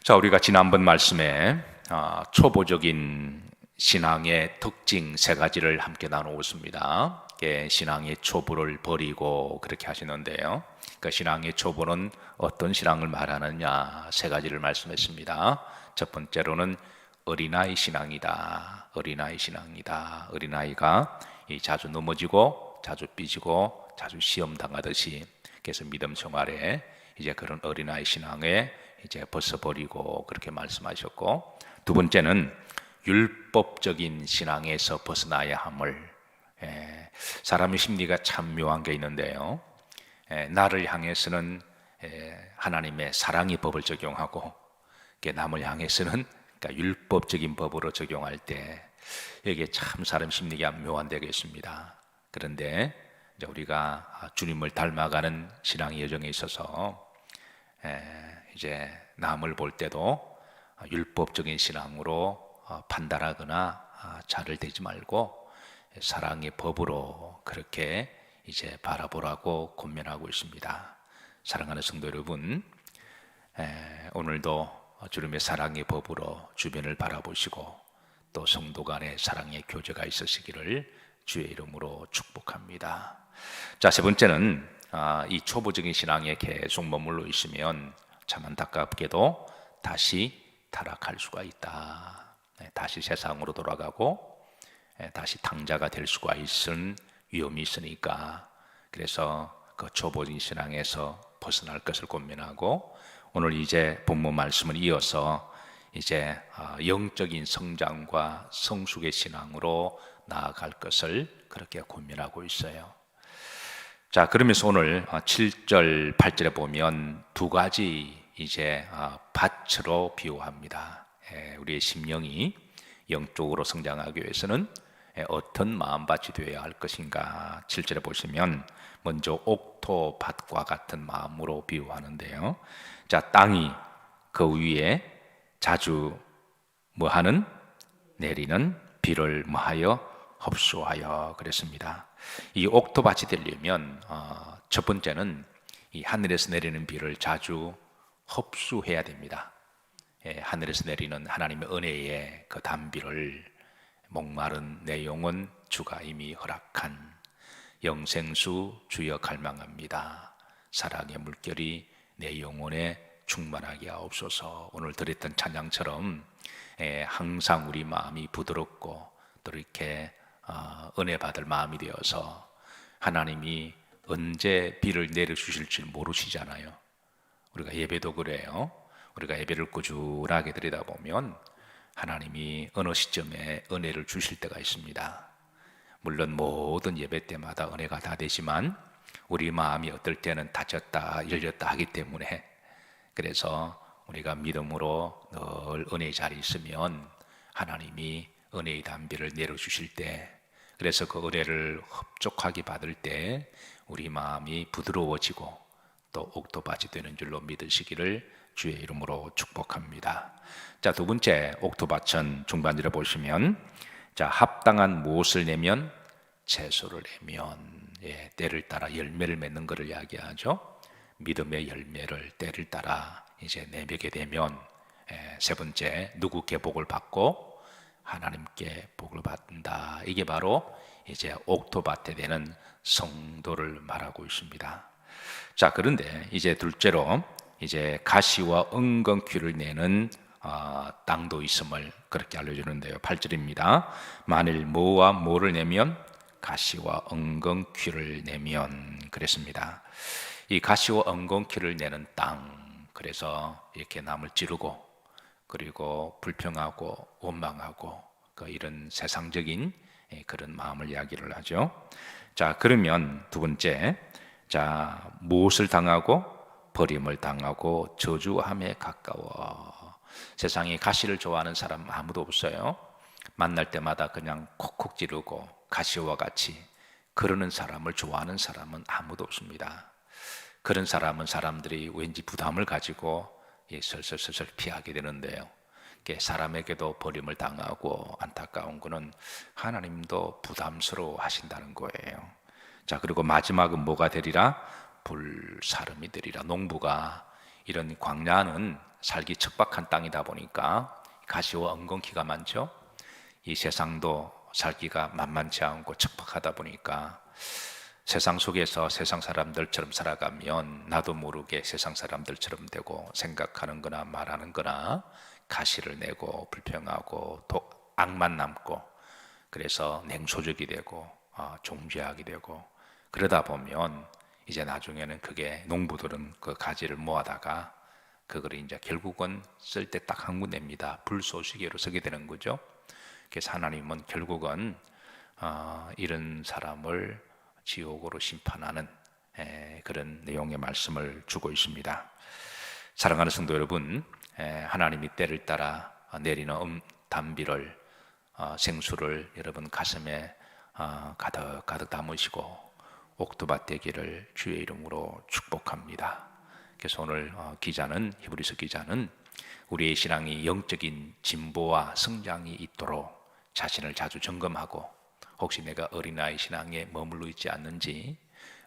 자, 우리가 지난번 말씀에 초보적인 신앙의 특징 세 가지를 함께 나누었습니다. 신앙의 초보를 버리고 그렇게 하시는데요. 그 신앙의 초보는 어떤 신앙을 말하느냐 세 가지를 말씀했습니다. 첫 번째로는 어린아이 신앙이다. 어린아이 신앙이다. 어린아이가 자주 넘어지고 자주 삐지고 자주 시험 당하듯이, 그래서 믿음 생활에 이제 그런 어린아이 신앙에 이제 벗어버리고 그렇게 말씀하셨고, 두 번째는 율법적인 신앙에서 벗어나야 함을. 사람의 심리가 참 묘한 게 있는데요. 나를 향해서는 하나님의 사랑의 법을 적용하고, 남을 향해서는 그러니까 율법적인 법으로 적용할 때 이게 참 사람 심리가 묘한 데가 있습니다. 그런데 이제 우리가 주님을 닮아가는 신앙의 여정에 있어서 이제 남을 볼 때도 율법적인 신앙으로 판단하거나 차를 대지 말고 사랑의 법으로 그렇게 이제 바라보라고 권면하고 있습니다. 사랑하는 성도 여러분, 오늘도 주님의 사랑의 법으로 주변을 바라보시고 또 성도 간의 사랑의 교제가 있으시기를 주의 이름으로 축복합니다. 자, 세 번째는 이 초보적인 신앙에 계속 머물러 있으면 참 안타깝게도 다시 타락할 수가 있다. 다시 세상으로 돌아가고 다시 탕자가 될 수가 있는 위험이 있으니까, 그래서 그 초보적인 신앙에서 벗어날 것을 권면하고, 오늘 이제 본문 말씀을 이어서 이제 영적인 성장과 성숙의 신앙으로 나아갈 것을 그렇게 권면하고 있어요. 자, 그러면서 오늘 7절, 8절에 보면 두 가지 이제 밭으로 비유합니다. 우리의 심령이 영적으로 성장하기 위해서는 어떤 마음밭이 되어야 할 것인가. 7절에 보시면 먼저 옥토밭과 같은 마음으로 비유하는데요. 자, 땅이 그 위에 자주 뭐하는 내리는 비를 뭐하여 흡수하여 그랬습니다. 이 옥토밭이 되려면 첫 번째는 이 하늘에서 내리는 비를 자주 흡수해야 됩니다. 하늘에서 내리는 하나님의 은혜의 그 단비를 목마른 내 영혼 주가 이미 허락한 영생수 주여 갈망합니다. 사랑의 물결이 내 영혼에 충만하게 하옵소서. 오늘 드렸던 찬양처럼 항상 우리 마음이 부드럽고 또 이렇게 은혜 받을 마음이 되어서, 하나님이 언제 비를 내려주실지 모르시잖아요. 우리가 예배도 그래요. 우리가 예배를 꾸준하게 드리다 보면 하나님이 어느 시점에 은혜를 주실 때가 있습니다. 물론 모든 예배 때마다 은혜가 다 되지만 우리 마음이 어떨 때는 닫혔다 열렸다 하기 때문에, 그래서 우리가 믿음으로 늘 은혜의 자리에 있으면 하나님이 은혜의 단비를 내려주실 때, 그래서 그 은혜를 흡족하게 받을 때 우리 마음이 부드러워지고 또 옥토밭이 되는 줄로 믿으시기를 주의 이름으로 축복합니다. 자, 두 번째 옥토밭은 중반절에 보시면, 자, 합당한 무엇을 내면 채소를 내면, 때를 따라 열매를 맺는 것을 이야기하죠. 믿음의 열매를 때를 따라 이제 내게 되면, 세 번째 누구께 복을 받고 하나님께 복을 받는다. 이게 바로 이제 옥토밭에 되는 성도를 말하고 있습니다. 자, 그런데 이제 둘째로 이제 가시와 은근귀를 내는 땅도 있음을 그렇게 알려주는데요. 8절입니다. 만일 뭐와 뭐를 내면 가시와 은근귀를 내면 그랬습니다. 이 가시와 은근귀를 내는 땅, 그래서 이렇게 남을 찌르고 그리고 불평하고 원망하고 이런 세상적인 그런 마음을 이야기를 하죠. 자, 그러면 두 번째, 자, 무엇을 당하고 버림을 당하고 저주함에 가까워. 세상에 가시를 좋아하는 사람 아무도 없어요. 만날 때마다 그냥 콕콕 찌르고 가시와 같이 그러는 사람을 좋아하는 사람은 아무도 없습니다. 그런 사람은 사람들이 왠지 부담을 가지고 슬슬 피하게 되는데요. 사람에게도 버림을 당하고 안타까운 것은 하나님도 부담스러워 하신다는 거예요. 자, 그리고 마지막은 뭐가 되리라? 불사름이 되리라. 농부가 이런 광야는 살기 척박한 땅이다 보니까 가시와 엉겅퀴가 많죠. 이 세상도 살기가 만만치 않고 척박하다 보니까 세상 속에서 세상 사람들처럼 살아가면 나도 모르게 세상 사람들처럼 되고 생각하는 거나 말하는 거나 가시를 내고 불평하고 또 악만 남고 그래서 냉소적이 되고 종죄하게 되고 그러다 보면 이제 나중에는 그게 농부들은 그 가지를 모아다가 그걸 이제 결국은 쓸 때 딱 한 군데입니다. 불쏘시개로 쓰게 되는 거죠. 그래서 하나님은 결국은 이런 사람을 지옥으로 심판하는 그런 내용의 말씀을 주고 있습니다. 사랑하는 성도 여러분, 하나님이 때를 따라 내리는 단비를 생수를 여러분 가슴에 가득 가득 담으시고 옥토밭 되기를 주의 이름으로 축복합니다. 그래서 오늘 기자는 히브리서 기자는 우리의 신앙이 영적인 진보와 성장이 있도록 자신을 자주 점검하고 혹시 내가 어린아이 신앙에 머물러 있지 않는지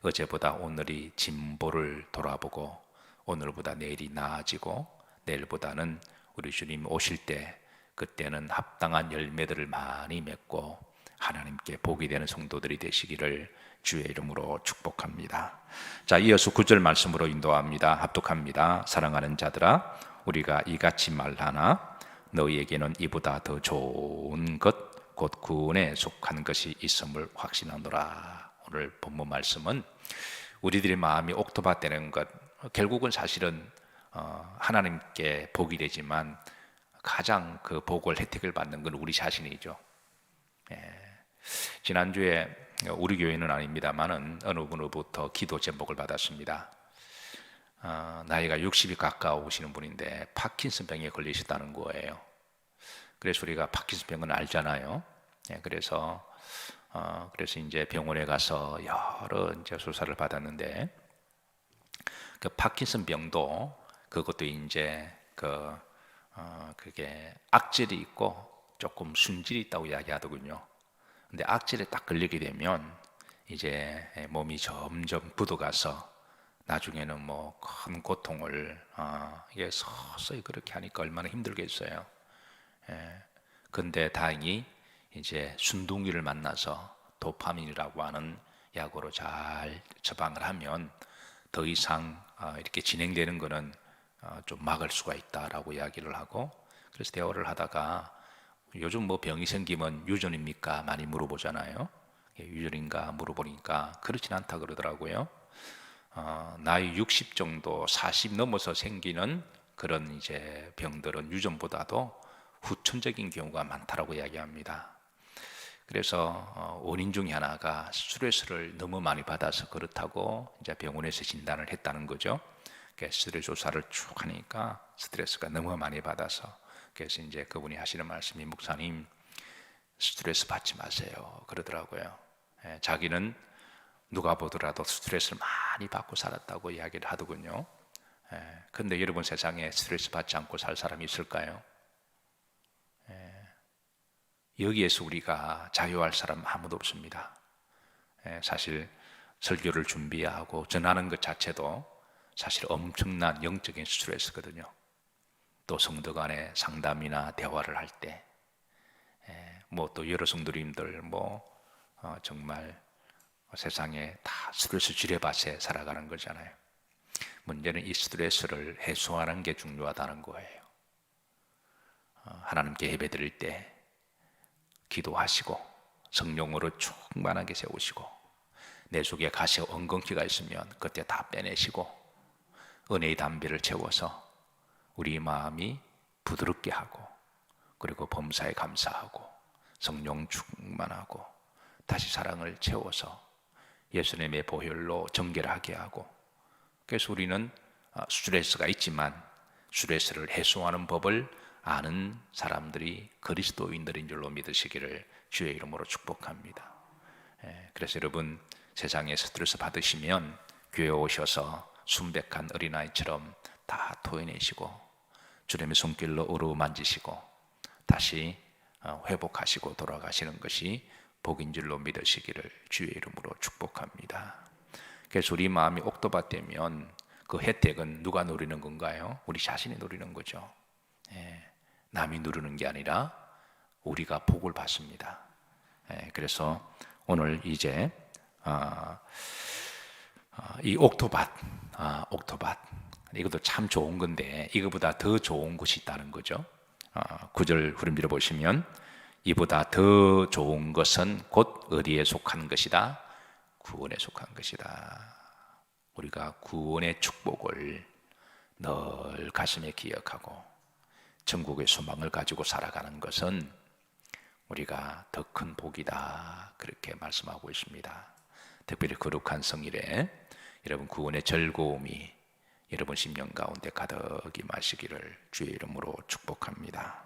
어제보다 오늘이 진보를 돌아보고 오늘보다 내일이 나아지고 내일보다는 우리 주님 오실 때 그때는 합당한 열매들을 많이 맺고 하나님께 복이 되는 성도들이 되시기를 주의 이름으로 축복합니다. 자, 이어서 9절 말씀으로 인도합니다. 합독합니다. 사랑하는 자들아, 우리가 이같이 말하나 너희에게는 이보다 더 좋은 것 곧 구원에 속한 것이 있음을 확신하노라. 오늘 본문 말씀은 우리들의 마음이 옥토밭 되는 것, 결국은 사실은 하나님께 복이 되지만 가장 그 복을 혜택을 받는 건 우리 자신이죠. 지난주에 우리 교회는 아닙니다만은 어느 분으로부터 기도 제목을 받았습니다. 나이가 60이 가까우시는 분인데 파킨슨병에 걸리셨다는 거예요. 그래서 우리가 파킨슨병은 알잖아요. 그래서 이제 병원에 가서 여러 이제 수사를 받았는데 그 파킨슨병도 그것도 이제 그게 악질이 있고 조금 순질이 있다고 이야기하더군요. 근데 악질에 딱 걸리게 되면 이제 몸이 점점 굳어가서 나중에는 뭐 큰 고통을 이게 서서히 그렇게 하니까 얼마나 힘들겠어요. 근데 다행히 이제 순둥이를 만나서 도파민이라고 하는 약으로 잘 처방을 하면 더 이상 이렇게 진행되는 거는 좀 막을 수가 있다라고 이야기를 하고 그래서 대화를 하다가 요즘 뭐 병이 생기면 유전입니까? 많이 물어보잖아요. 유전인가 물어보니까 그렇진 않다 그러더라고요. 나이 60 정도 40 넘어서 생기는 그런 이제 병들은 유전보다도 후천적인 경우가 많다라고 이야기합니다. 그래서 원인 중에 하나가 스트레스를 너무 많이 받아서 그렇다고 이제 병원에서 진단을 했다는 거죠. 스트레스 조사를 쭉 하니까 스트레스가 너무 많이 받아서 그래서 이제 그분이 하시는 말씀이 목사님 스트레스 받지 마세요 그러더라고요. 자기는 누가 보더라도 스트레스를 많이 받고 살았다고 이야기를 하더군요. 근데 여러분 세상에 스트레스 받지 않고 살 사람이 있을까요? 여기에서 우리가 자유할 사람 아무도 없습니다. 사실 설교를 준비하고 전하는 것 자체도 사실 엄청난 영적인 스트레스거든요. 또 성도 간의 상담이나 대화를 할 때, 뭐 또 여러 성도님들 정말 세상에 다 스트레스 지뢰밭에 살아가는 거잖아요. 문제는 이 스트레스를 해소하는 게 중요하다는 거예요. 하나님께 예배드릴 때 기도하시고 성령으로 충만하게 세우시고 내 속에 가시와 엉겅퀴가 있으면 그때 다 빼내시고 은혜의 담비를 채워서 우리 마음이 부드럽게 하고 그리고 범사에 감사하고 성령 충만하고 다시 사랑을 채워서 예수님의 보혈로 정결하게 하고 그래서 우리는 스트레스가 있지만 스트레스를 해소하는 법을 아는 사람들이 그리스도인들인 줄로 믿으시기를 주의 이름으로 축복합니다. 그래서 여러분 세상에 스트레스 받으시면 교회 오셔서 순백한 어린아이처럼 다 토해내시고 주님의 손길로 어루만지시고 다시 회복하시고 돌아가시는 것이 복인 줄로 믿으시기를 주의 이름으로 축복합니다. 그래서 우리 마음이 옥토밭 되면 그 혜택은 누가 누리는 건가요? 우리 자신이 누리는 거죠. 남이 누리는 게 아니라 우리가 복을 받습니다. 그래서 오늘 이제 이 옥토밭, 이것도 참 좋은 건데 이거보다 더 좋은 것이 있다는 거죠. 9절 후렴 보시면 이보다 더 좋은 것은 곧 어디에 속한 것이다? 구원에 속한 것이다. 우리가 구원의 축복을 늘 가슴에 기억하고 천국의 소망을 가지고 살아가는 것은 우리가 더 큰 복이다, 그렇게 말씀하고 있습니다. 특별히 거룩한 성일에 여러분 구원의 즐거움이 여러분 심령 가운데 가득히 마시기를 주의 이름으로 축복합니다.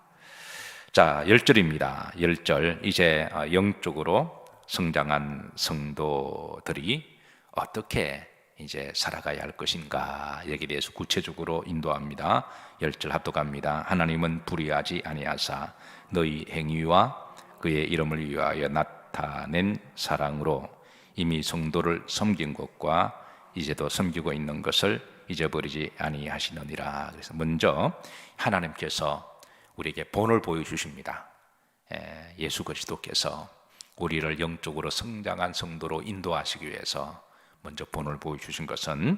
자, 10절입니다. 10절. 이제 영적으로 성장한 성도들이 어떻게 이제 살아가야 할 것인가 여기에 대해서 구체적으로 인도합니다. 10절 합독합니다. 하나님은 불의하지 아니하사 너희 행위와 그의 이름을 위하여 나타낸 사랑으로 이미 성도를 섬긴 것과 이제도 섬기고 있는 것을 잊어버리지 아니하시느니라. 그래서 먼저 하나님께서 우리에게 본을 보여주십니다. 예수 그리스도께서 우리를 영적으로 성장한 성도로 인도하시기 위해서 먼저 본을 보여주신 것은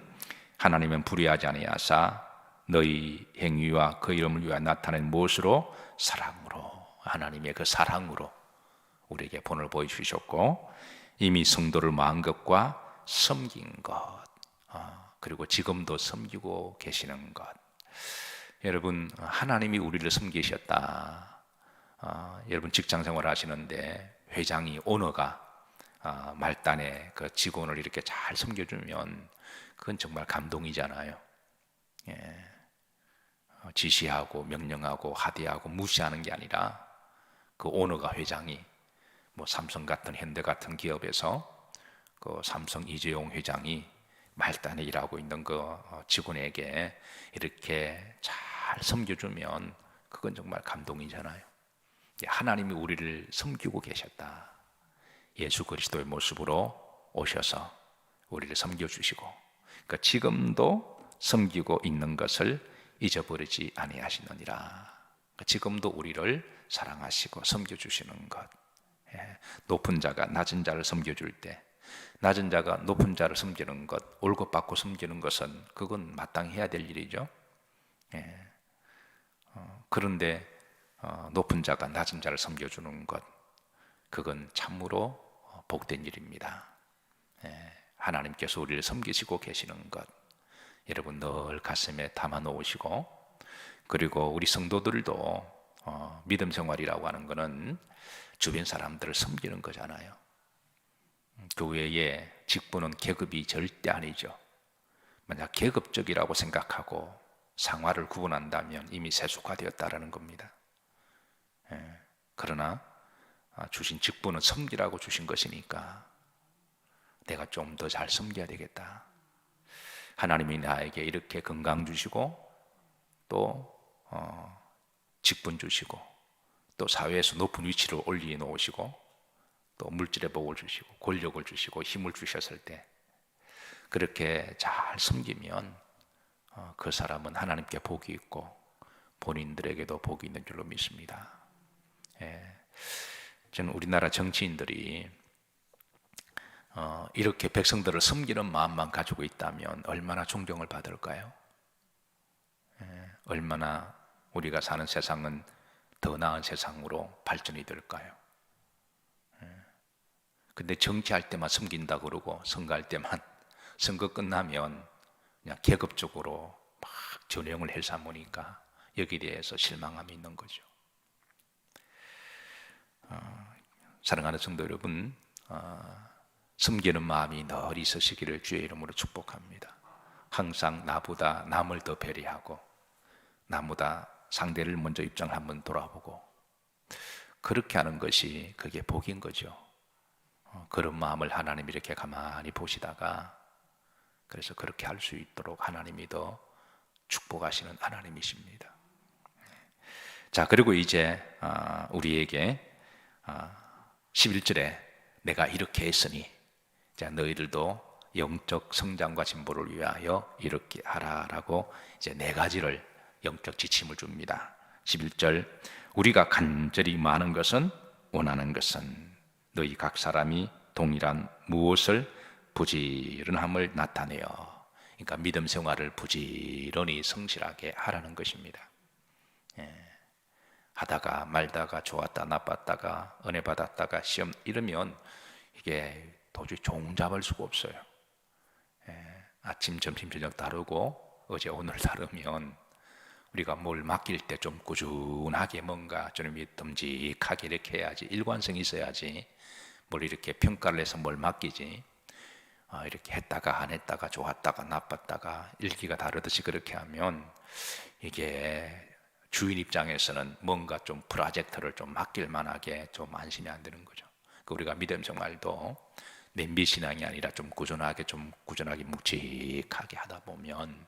하나님은 불의하지 아니하사 너희 행위와 그 이름을 위하여 나타낸 무엇으로? 사랑으로. 하나님의 그 사랑으로 우리에게 본을 보여주셨고 이미 성도를 마은 것과 섬긴 것, 그리고 지금도 섬기고 계시는 것. 여러분, 하나님이 우리를 섬기셨다. 여러분 직장생활 하시는데 회장이, 오너가 말단에 그 직원을 이렇게 잘 섬겨주면 그건 정말 감동이잖아요. 지시하고 명령하고 하대하고 무시하는 게 아니라 그 오너가, 회장이 뭐 삼성 같은 현대 같은 기업에서 그 삼성 이재용 회장이 말단에 일하고 있는 그 직원에게 이렇게 잘 섬겨주면 그건 정말 감동이잖아요. 하나님이 우리를 섬기고 계셨다. 예수 그리스도의 모습으로 오셔서 우리를 섬겨주시고, 그러니까 지금도 섬기고 있는 것을 잊어버리지 아니하시느니라. 그러니까 지금도 우리를 사랑하시고 섬겨주시는 것. 높은 자가 낮은 자를 섬겨줄 때, 낮은 자가 높은 자를 섬기는 것, 월급받고 섬기는 것은 그건 마땅히 해야 될 일이죠. 그런데 높은 자가 낮은 자를 섬겨주는 것, 그건 참으로 복된 일입니다. 하나님께서 우리를 섬기시고 계시는 것, 여러분 늘 가슴에 담아 놓으시고, 그리고 우리 성도들도 믿음 생활이라고 하는 것은 주변 사람들을 섬기는 거잖아요. 교회의 직분은 계급이 절대 아니죠. 만약 계급적이라고 생각하고 상화를 구분한다면 이미 세속화되었다라는 겁니다. 그러나 주신 직분은 섬기라고 주신 것이니까 내가 좀 더 잘 섬겨야 되겠다. 하나님이 나에게 이렇게 건강 주시고 또 직분 주시고 또 사회에서 높은 위치를 올려놓으시고 또 물질의 복을 주시고 권력을 주시고 힘을 주셨을 때 그렇게 잘 섬기면 그 사람은 하나님께 복이 있고 본인들에게도 복이 있는 줄로 믿습니다. 저는 우리나라 정치인들이 이렇게 백성들을 섬기는 마음만 가지고 있다면 얼마나 존경을 받을까요? 얼마나 우리가 사는 세상은 더 나은 세상으로 발전이 될까요? 근데 정치할 때만 섬긴다 그러고 선거할 때만, 선거 끝나면 그냥 계급적으로 막 전형을 해삼으니까 여기에 대해서 실망함이 있는 거죠. 사랑하는 성도 여러분, 섬기는 마음이 늘 있으시기를 주의 이름으로 축복합니다. 항상 나보다 남을 더 배려하고 나보다 상대를 먼저 입장을 한번 돌아보고 그렇게 하는 것이 그게 복인 거죠. 그런 마음을 하나님이 이렇게 가만히 보시다가 그래서 그렇게 할 수 있도록 하나님이 더 축복하시는 하나님이십니다. 자, 그리고 이제 우리에게 11절에 내가 이렇게 했으니 자, 너희들도 영적 성장과 진보를 위하여 이렇게 하라라고 이제 네 가지를 영적 지침을 줍니다. 11절, 우리가 간절히 많은 것은, 원하는 것은 너희 각 사람이 동일한 무엇을 부지런함을 나타내어. 그러니까 믿음 생활을 부지런히 성실하게 하라는 것입니다. 하다가 말다가 좋았다 나빴다가 은혜 받았다가 시험 이러면 이게 도저히 종잡을 수가 없어요. 아침 점심 저녁 다르고 어제 오늘 다르면 우리가 뭘 맡길 때 좀 꾸준하게 뭔가 좀 듬직하게 이렇게 해야지, 일관성이 있어야지. 뭘 이렇게 평가를 해서 뭘 맡기지, 이렇게 했다가 안 했다가 좋았다가 나빴다가 일기가 다르듯이 그렇게 하면 이게 주인 입장에서는 뭔가 좀 프로젝트를 좀 맡길 만하게 좀 안심이 안 되는 거죠. 우리가 믿음 생활도 냄비 신앙이 아니라 좀 꾸준하게 묵직하게 하다 보면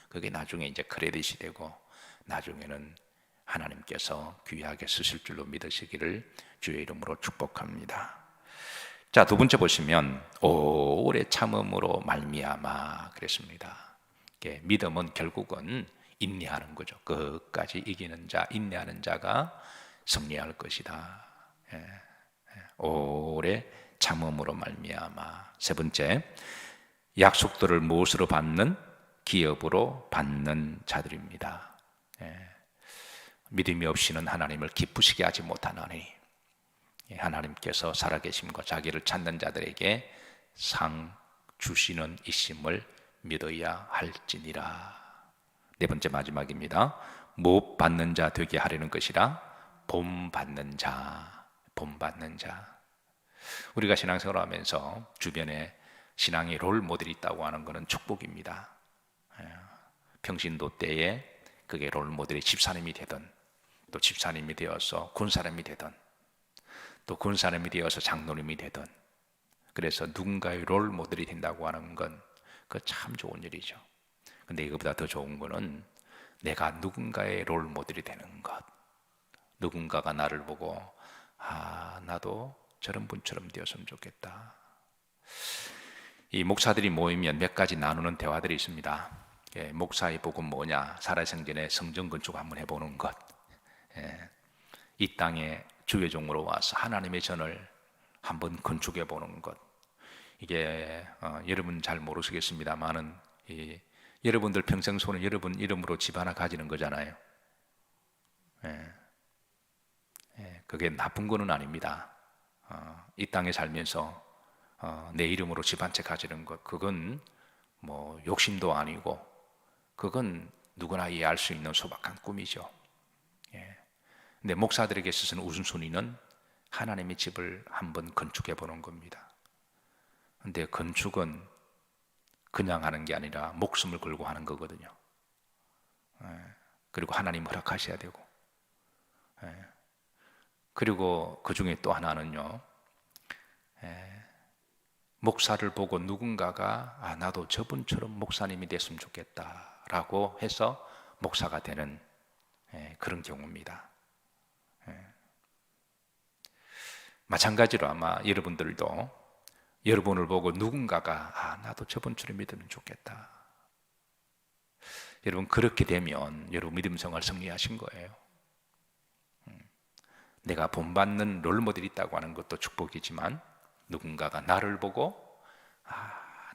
그게 나중에 이제 크레딧이 되고 나중에는 하나님께서 귀하게 쓰실 줄로 믿으시기를 주의 이름으로 축복합니다. 자, 두 번째 보시면 오래 참음으로 말미암아 그랬습니다. 믿음은 결국은 인내하는 거죠. 끝까지 이기는 자, 인내하는 자가 승리할 것이다. 오래 참음으로 말미암아. 세 번째, 약속들을 무엇으로 받는? 기업으로 받는 자들입니다. 믿음이 없이는 하나님을 기쁘시게 하지 못하나니 하나님께서 살아계심과 자기를 찾는 자들에게 상 주시는 이심을 믿어야 할지니라. 네 번째 마지막입니다. 못 받는 자 되게 하려는 것이라 본받는 자, 본받는 자. 우리가 신앙생활을 하면서 주변에 신앙의 롤 모델이 있다고 하는 것은 축복입니다. 평신도 때에 그게 롤 모델이 집사님이 되든 또 집사님이 되어서 군사님이 되든 또 군사님이 되어서 장로님이 되든, 그래서 누군가의 롤 모델이 된다고 하는 건 그 참 좋은 일이죠. 근데 이것보다 더 좋은 거는 내가 누군가의 롤 모델이 되는 것. 누군가가 나를 보고 나도 저런 분처럼 되었으면 좋겠다. 이 목사들이 모이면 몇 가지 나누는 대화들이 있습니다. 목사의 복은 뭐냐? 살아생전에 성전 건축 한번 해보는 것. 이 땅에 주의 종으로 와서 하나님의 전을 한번 건축해 보는 것. 이게 여러분 잘 모르시겠습니다만은 여러분들 평생 손에 여러분 이름으로 집 하나 가지는 거잖아요. 그게 나쁜 거는 아닙니다. 이 땅에 살면서 내 이름으로 집 한 채 가지는 것, 그건 뭐 욕심도 아니고 그건 누구나 이해할 수 있는 소박한 꿈이죠. 근데 목사들에게 있어서는 우선순위는 하나님의 집을 한번 건축해 보는 겁니다. 근데 건축은 그냥 하는 게 아니라 목숨을 걸고 하는 거거든요. 그리고 하나님 허락하셔야 되고, 그리고 그 중에 또 하나는요, 목사를 보고 누군가가 나도 저분처럼 목사님이 됐으면 좋겠다라고 해서 목사가 되는 그런 경우입니다. 마찬가지로 아마 여러분들도 여러분을 보고 누군가가 나도 저분처럼 믿으면 좋겠다. 여러분 그렇게 되면 여러분 믿음 생활 승리하신 거예요. 내가 본받는 롤모델이 있다고 하는 것도 축복이지만 누군가가 나를 보고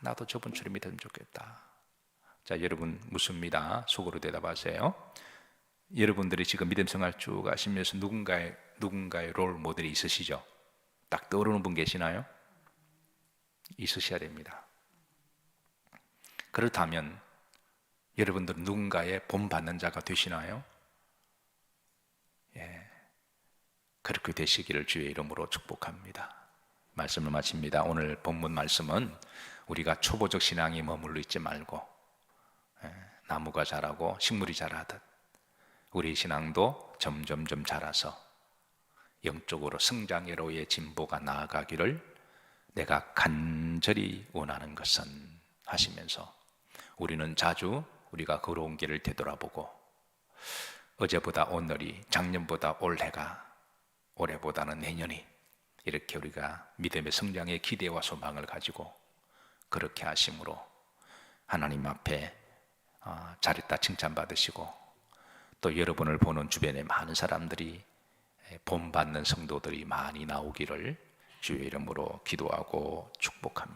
나도 저분처럼 믿으면 좋겠다. 자, 여러분 묻습니다. 속으로 대답하세요. 여러분들이 지금 믿음 생활 쭉 하시면서 누군가의 롤 모델이 있으시죠? 딱 떠오르는 분 계시나요? 있으셔야 됩니다. 그렇다면 여러분들은 누군가의 본받는 자가 되시나요? 그렇게 되시기를 주의 이름으로 축복합니다. 말씀을 마칩니다. 오늘 본문 말씀은 우리가 초보적 신앙에 머물러 있지 말고 나무가 자라고 식물이 자라듯 우리 신앙도 점점점 자라서 영적으로 성장회로의 진보가 나아가기를 내가 간절히 원하는 것은 하시면서 우리는 자주 우리가 걸어온 길을 되돌아보고 어제보다 오늘이, 작년보다 올해가, 올해보다는 내년이, 이렇게 우리가 믿음의 성장의 기대와 소망을 가지고 그렇게 하심으로 하나님 앞에 잘했다 칭찬받으시고 또 여러분을 보는 주변에 많은 사람들이 본받는 성도들이 많이 나오기를 주의 이름으로 기도하고 축복합니다.